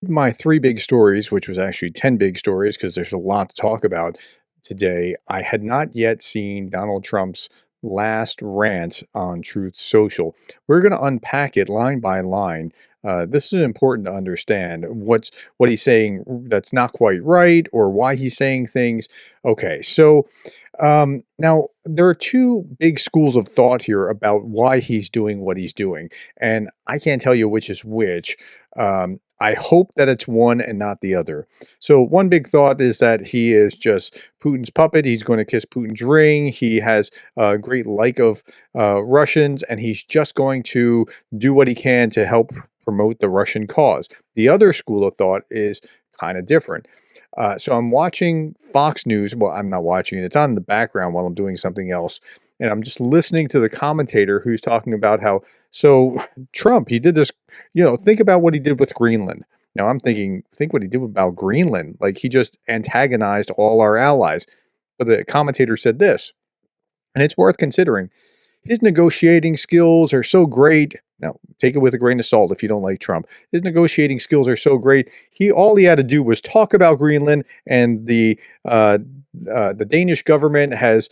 My three big stories, which was actually 10 big stories because there's a lot to talk about today. I had not yet seen Donald Trump's last rant on Truth Social. We're going to unpack it line by line. This is important to understand what he's saying that's not quite right or why he's saying things. Okay, so now there are two big schools of thought here about why he's doing what he's doing, and I can't tell you which is which. I hope that it's one and not the other. So one big thought is that he is just Putin's puppet. He's going to kiss Putin's ring. He has a great like of Russians, and he's just going to do what he can to help promote the Russian cause. The other school of thought is kind of different. So I'm watching Fox News. Well, I'm not watching it. It's on in the background while I'm doing something else. And I'm just listening to the commentator who's talking about how, so Trump, he did this, think about what he did with Greenland. Now I'm thinking, think what he did about Greenland. Like he just antagonized all our allies. But the commentator said this, and it's worth considering. His negotiating skills are so great. Now, take it with a grain of salt if you don't like Trump. His negotiating skills are so great. All he had to do was talk about Greenland, and the Danish government has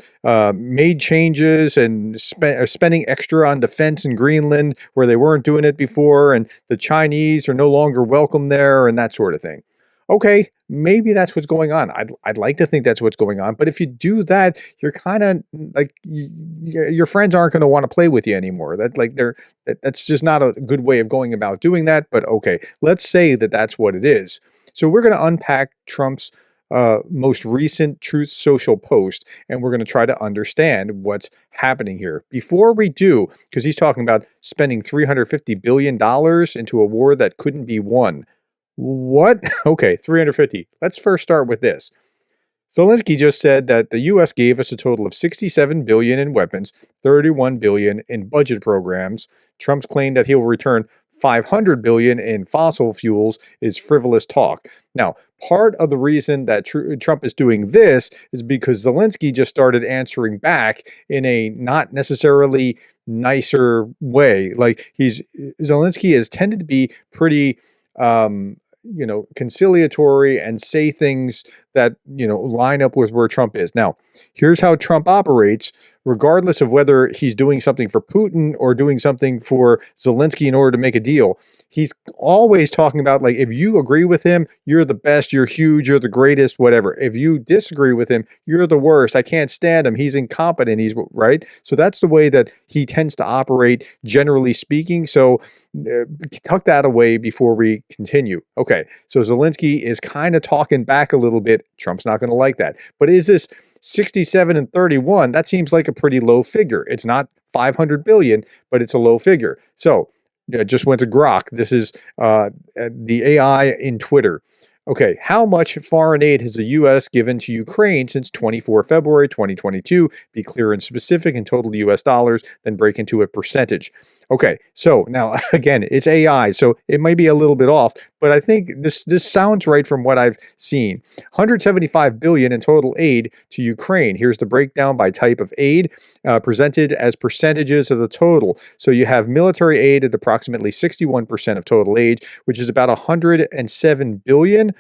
made changes and are spending extra on defense in Greenland where they weren't doing it before, and the Chinese are no longer welcome there, and that sort of thing. Okay, maybe that's what's going on. I'd like to think that's what's going on. But if you do that, you're kind of like your friends aren't going to want to play with you anymore. That's just not a good way of going about doing that. But okay, let's say that that's what it is. So we're going to unpack Trump's most recent Truth Social post, and we're going to try to understand what's happening here. Before we do, because he's talking about spending $350 billion into a war that couldn't be won. What? Okay, 350. Let's first start with this. Zelenskyy just said that the U.S. gave us a total of $67 billion in weapons, $31 billion in budget programs. Trump's claim that he'll return $500 billion in fossil fuels is frivolous talk. Now, part of the reason that Trump is doing this is because Zelenskyy just started answering back in a not necessarily nicer way. Like Zelenskyy has tended to be pretty conciliatory and say things that, line up with where Trump is. Now, here's how Trump operates, regardless of whether he's doing something for Putin or doing something for Zelenskyy in order to make a deal. He's always talking about, like, if you agree with him, you're the best, you're huge, you're the greatest, whatever. If you disagree with him, you're the worst. I can't stand him. He's incompetent. He's right. So that's the way that he tends to operate, generally speaking. So tuck that away before we continue. Okay. So Zelenskyy is kind of talking back a little bit. Trump's not going to like that. But is this 67 and 31? That seems like a pretty low figure. It's not 500 billion, but it's a low figure. So just went to Grok. This is the AI in Twitter. Okay, how much foreign aid has the U.S. given to Ukraine since 24 February 2022? Be clear and specific in total U.S. dollars, then break into a percentage. Okay, so now, again, it's AI, so it might be a little bit off, but I think this sounds right from what I've seen. $175 billion in total aid to Ukraine. Here's the breakdown by type of aid, presented as percentages of the total. So you have military aid at approximately 61% of total aid, which is about $107 billion.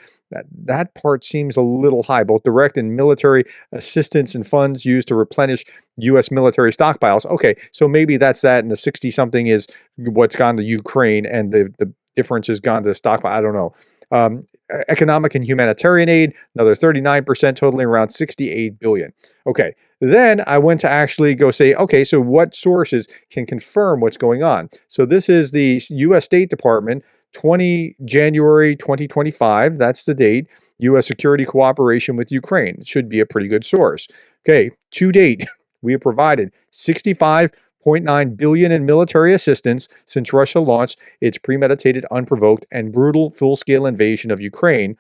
That part seems a little high. Both direct and military assistance and funds used to replenish U.S. military stockpiles. Okay, so maybe that's that, and the 60-something is what's gone to Ukraine, and the difference has gone to stockpile. I don't know. Economic and humanitarian aid, another 39%, totaling around $68 billion. Okay, then I went to actually go say, okay, so what sources can confirm what's going on? So this is the U.S. State Department, 20 January 2025, that's the date, U.S. security cooperation with Ukraine. It should be a pretty good source. Okay, to date, we have provided $65.9 billion in military assistance since Russia launched its premeditated, unprovoked, and brutal full-scale invasion of Ukraine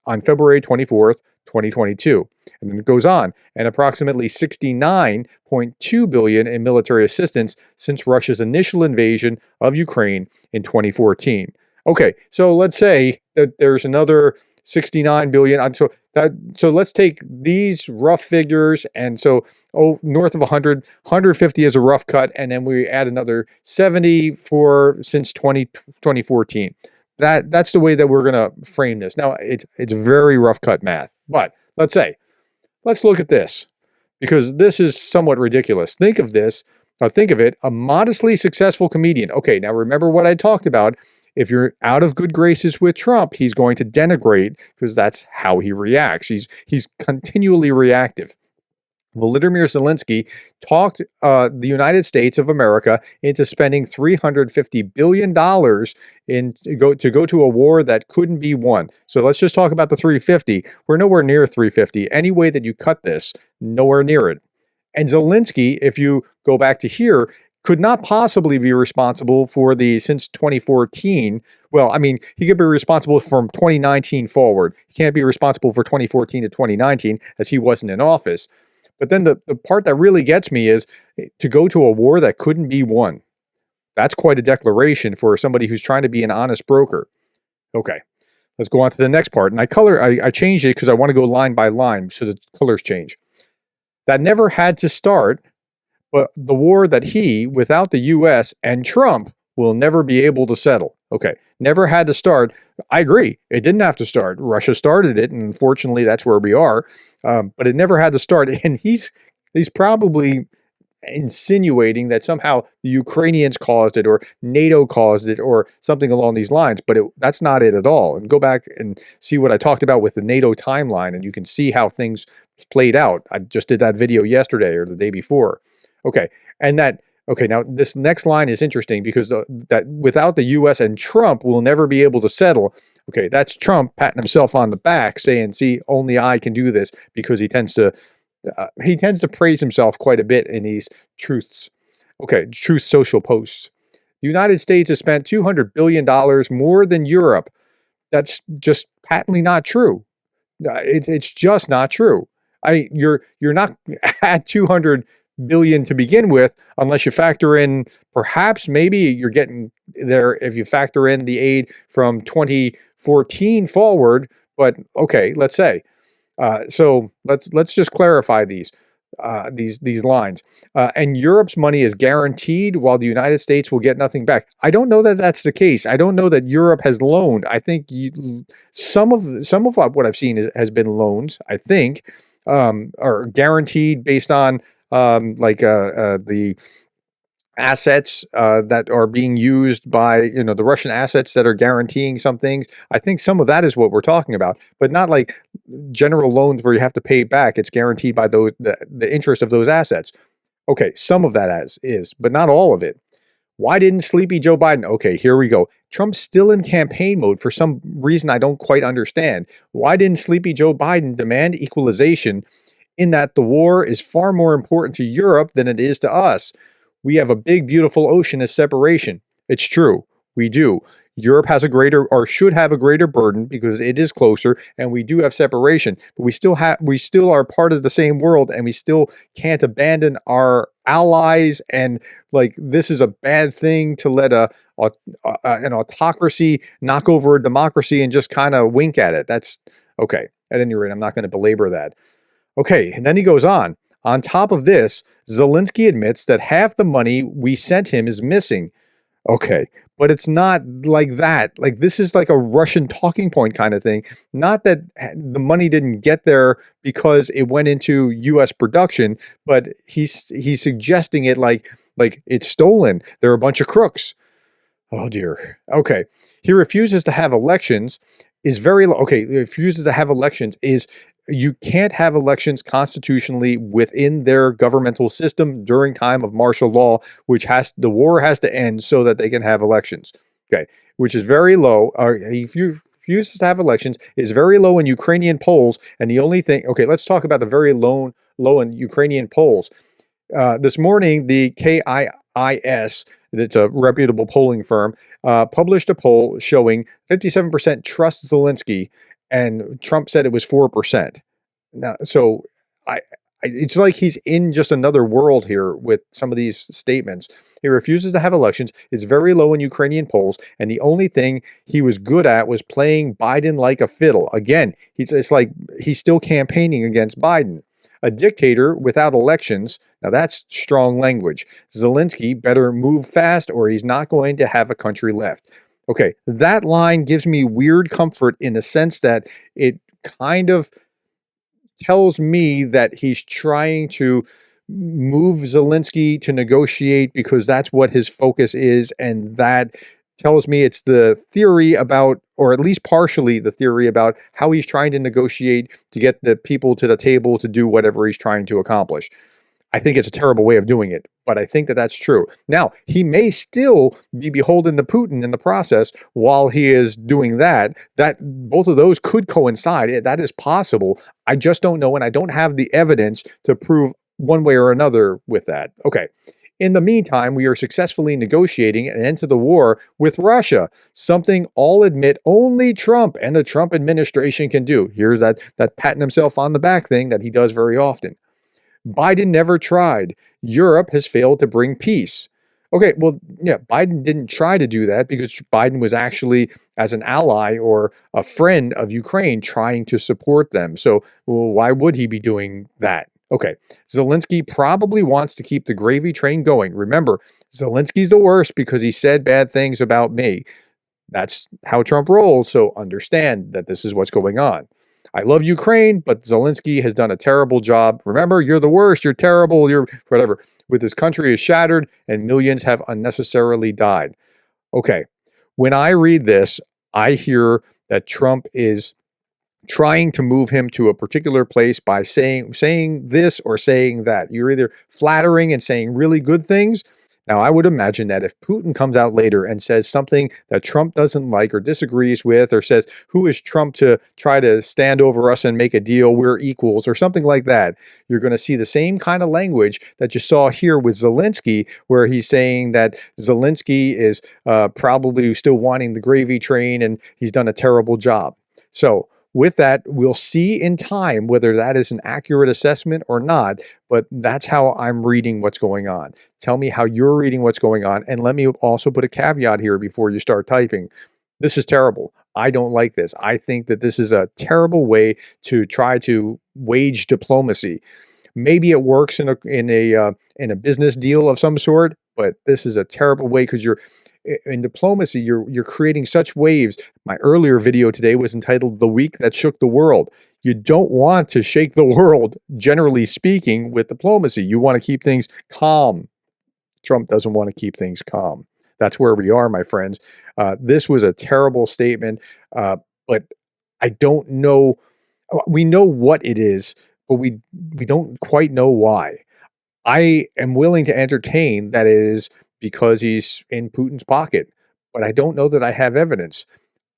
on February 24th, 2022. And then it goes on, and approximately $69.2 billion in military assistance since Russia's initial invasion of Ukraine in 2014. Okay, so let's say that there's another 69 billion. So let's take these rough figures, and so north of 100, 150 is a rough cut, and then we add another 70 for since 2014. That's the way that we're going to frame this. Now, it's very rough cut math, but let's look at this, because this is somewhat ridiculous. Think of this. Think of it, a modestly successful comedian. Okay, now remember what I talked about. If you're out of good graces with Trump, he's going to denigrate, because that's how he reacts. He's continually reactive. Volodymyr Zelenskyy talked the United States of America into spending $350 billion to go to a war that couldn't be won. So let's just talk about the 350. We're nowhere near 350. Any way that you cut this, nowhere near it. And Zelenskyy, if you go back to here, could not possibly be responsible for since 2014. Well, I mean, he could be responsible from 2019 forward. He can't be responsible for 2014 to 2019 as he wasn't in office. But then the part that really gets me is to go to a war that couldn't be won. That's quite a declaration for somebody who's trying to be an honest broker. Okay, let's go on to the next part. And I changed it because I want to go line by line so the colors change. That never had to start, but the war that he, without the U.S. and Trump, will never be able to settle. Okay, never had to start. I agree. It didn't have to start. Russia started it, and unfortunately, that's where we are. But it never had to start. And he's probably insinuating that somehow the Ukrainians caused it, or NATO caused it, or something along these lines. But that's not it at all. And go back and see what I talked about with the NATO timeline, and you can see how things played out. I just did that video yesterday or the day before. Okay, okay, now this next line is interesting, because that without the U.S. and Trump, we'll never be able to settle. Okay, that's Trump patting himself on the back, saying, "See, only I can do this," because he tends to praise himself quite a bit in these truths. Okay, Truth Social posts. The United States has spent $200 billion more than Europe. That's just patently not true. It's just not true. I mean, you're not at 200 billion to begin with, unless you factor in, perhaps maybe you're getting there if you factor in the aid from 2014 forward. But okay, let's say. So let's just clarify these lines. And Europe's money is guaranteed, while the United States will get nothing back. I don't know that that's the case. I don't know that Europe has loaned. I think some of what I've seen has been loans. I think, are guaranteed based on the assets that are being used by, the Russian assets that are guaranteeing some things. I think some of that is what we're talking about, but not like general loans where you have to pay it back. It's guaranteed by the interest of those assets. Okay, some of that is, but not all of it. Why didn't sleepy Joe Biden? Okay, here we go. Trump's still in campaign mode for some reason I don't quite understand. Why didn't sleepy Joe Biden demand equalization, in that the war is far more important to Europe than it is to us? We have a big, beautiful ocean as separation. It's true. We do. Europe has a greater, or should have a greater burden, because it is closer, and we do have separation. But we still are part of the same world, and we still can't abandon our allies. And this is a bad thing to let an autocracy knock over a democracy and just kind of wink at it. That's okay. At any rate, I'm not going to belabor that. Okay, and then he goes on. On top of this, Zelenskyy admits that half the money we sent him is missing. Okay, but it's not like that. This is like a Russian talking point kind of thing. Not that the money didn't get there because it went into U.S. production, but he's suggesting it like it's stolen. They're a bunch of crooks. Oh dear. Okay, he refuses to have elections. Refuses to have elections is. You can't have elections constitutionally within their governmental system during time of martial law, the war has to end so that they can have elections. Okay, which is very low. If you refuses to have elections, is very low in Ukrainian polls, and the only thing. Okay, let's talk about the very low in Ukrainian polls. This morning, the KIIS, that's a reputable polling firm, published a poll showing 57% trust Zelenskyy, and Trump said it was 4%. Now, so it's like he's in just another world here with some of these statements. He refuses to have elections, is very low in Ukrainian polls, and the only thing he was good at was playing Biden like a fiddle. Again, it's like he's still campaigning against Biden. A dictator without elections, now that's strong language. Zelenskyy better move fast, or he's not going to have a country left. Okay, that line gives me weird comfort in the sense that it kind of tells me that he's trying to move Zelensky to negotiate because that's what his focus is. And that tells me it's the theory about, or at least partially the theory about, how he's trying to negotiate to get the people to the table to do whatever he's trying to accomplish. I think it's a terrible way of doing it, but I think that that's true. Now, he may still be beholden to Putin in the process while he is doing that. That both of those could coincide. That is possible. I just don't know, and I don't have the evidence to prove one way or another with that. Okay. In the meantime, we are successfully negotiating an end to the war with Russia, something I'll admit only Trump and the Trump administration can do. Here's that patting himself on the back thing that he does very often. Biden never tried. Europe has failed to bring peace. Okay, well, yeah, Biden didn't try to do that because Biden was actually, as an ally or a friend of Ukraine, trying to support them. So, well, why would he be doing that? Okay, Zelensky probably wants to keep the gravy train going. Remember, Zelensky's the worst because he said bad things about me. That's how Trump rolls, so understand that this is what's going on. I love Ukraine, but Zelensky has done a terrible job. Remember, you're the worst, you're terrible, you're whatever. With his country is shattered and millions have unnecessarily died. Okay, when I read this, I hear that Trump is trying to move him to a particular place by saying this or saying that. You're either flattering and saying really good things. Now, I would imagine that if Putin comes out later and says something that Trump doesn't like or disagrees with, or says, who is Trump to try to stand over us and make a deal, we're equals, or something like that, you're going to see the same kind of language that you saw here with Zelensky, where he's saying that Zelensky is probably still wanting the gravy train and he's done a terrible job. So, with that, we'll see in time whether that is an accurate assessment or not, but that's how I'm reading what's going on. Tell me how you're reading what's going on, and let me also put a caveat here before you start typing. This is terrible. I don't like this. I think that this is a terrible way to try to wage diplomacy. Maybe it works in a business deal of some sort, but this is a terrible way because you're in diplomacy, you're creating such waves. My earlier video today was entitled "The Week That Shook the World." You don't want to shake the world, generally speaking, with diplomacy. You want to keep things calm. Trump doesn't want to keep things calm. That's where we are, my friends. This was a terrible statement, but I don't know. We know what it is, but we don't quite know why. I am willing to entertain that it is because he's in Putin's pocket, but I don't know that I have evidence.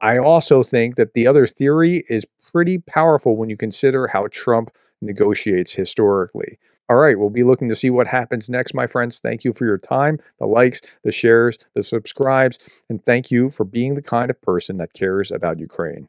I also think that the other theory is pretty powerful when you consider how Trump negotiates historically. All right, we'll be looking to see what happens next, my friends. Thank you for your time, the likes, the shares, the subscribes, and thank you for being the kind of person that cares about Ukraine.